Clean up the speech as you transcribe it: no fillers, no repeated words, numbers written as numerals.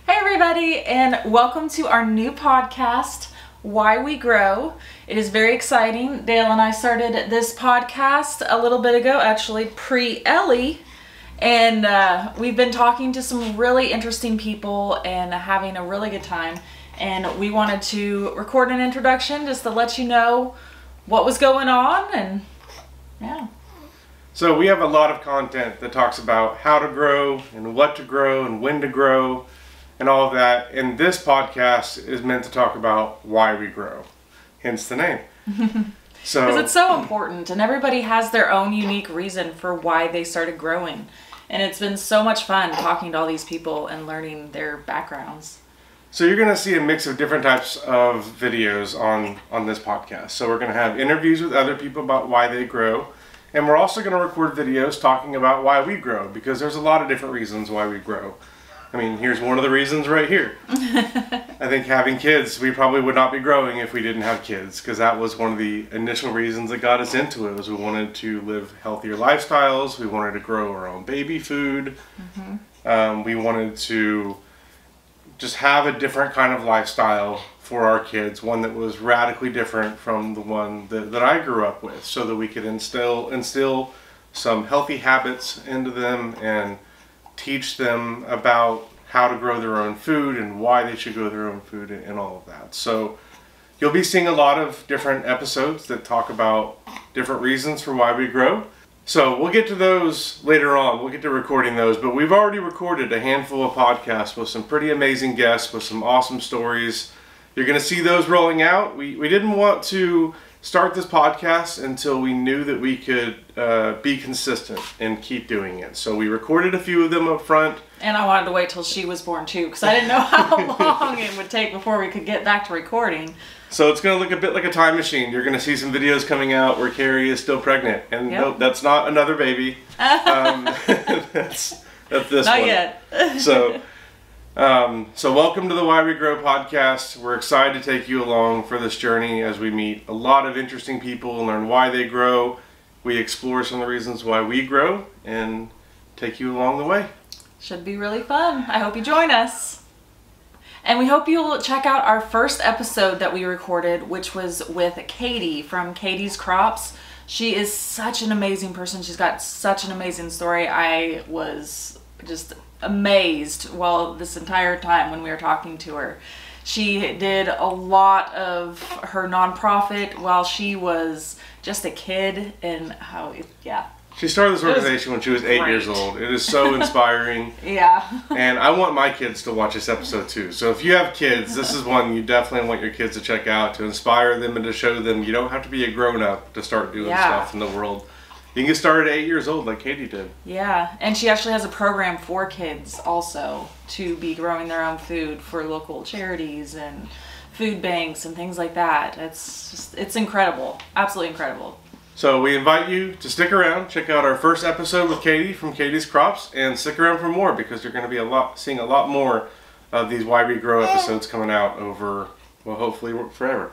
Hey everybody, and welcome to our new podcast, Why We Grow. It is very exciting. Dale and I started this podcast a little bit ago, actually pre-Ellie, and we've been talking to some really interesting people and having a really good time. And we wanted to record an introduction just to let you know what was going on, and yeah. So we have a lot of content that talks about how to grow and what to grow and when to grow and all of that. And this podcast is meant to talk about why we grow, hence the name. So, because it's so important, and everybody has their own unique reason for why they started growing. And it's been so much fun talking to all these people and learning their backgrounds. So you're going to see a mix of different types of videos on this podcast. So we're going to have interviews with other people about why they grow. And we're also going to record videos talking about why we grow, because there's a lot of different reasons why we grow. I mean, here's one of the reasons right here. I think having kids, we probably would not be growing if we didn't have kids, because that was one of the initial reasons that got us into it, was we wanted to live healthier lifestyles. We wanted to grow our own baby food. We wanted to just have a different kind of lifestyle for our kids, one that was radically different from the one that I grew up with, so that we could instill some healthy habits into them and teach them about how to grow their own food and why they should grow their own food and all of that. So you'll be seeing a lot of different episodes that talk about different reasons for why we grow. So we'll get to those later on. We'll get to recording those, but we've already recorded a handful of podcasts with some pretty amazing guests with some awesome stories. You're going to see those rolling out. We didn't want to start this podcast until we knew that we could be consistent and keep doing it. So we recorded a few of them up front. And I wanted to wait till she was born too, because I didn't know how long it would take before we could get back to recording. So it's going to look a bit like a time machine. You're going to see some videos coming out where Carrie is still pregnant. And Yep. nope, that's not another baby. That's this Not one. yet. So welcome to the Why We Grow podcast. We're excited to take you along for this journey as we meet a lot of interesting people and learn why they grow. We explore some of the reasons why we grow and take you along the way. Should be really fun. I hope you join us. And we hope you'll check out our first episode that we recorded, which was with Katie from Katie's Crops. She is such an amazing person. She's got such an amazing story. I was just amazed this entire time when we were talking to her. She did a lot of her nonprofit while she was just a kid, and She started this organization when she was 8 great. years old. It is so inspiring. Yeah. And I want my kids to watch this episode too. So if you have kids, this is one you definitely want your kids to check out, to inspire them and to show them you don't have to be a grown-up to start doing stuff in the world. You can get started at 8 years old like Katie did. Yeah, and she actually has a program for kids also to be growing their own food for local charities and food banks and things like that. It's incredible. Absolutely incredible. So we invite you to stick around, check out our first episode with Katie from Katie's Crops, and stick around for more, because you're going to be seeing a lot more of these Why We Grow episodes coming out over, well, hopefully forever.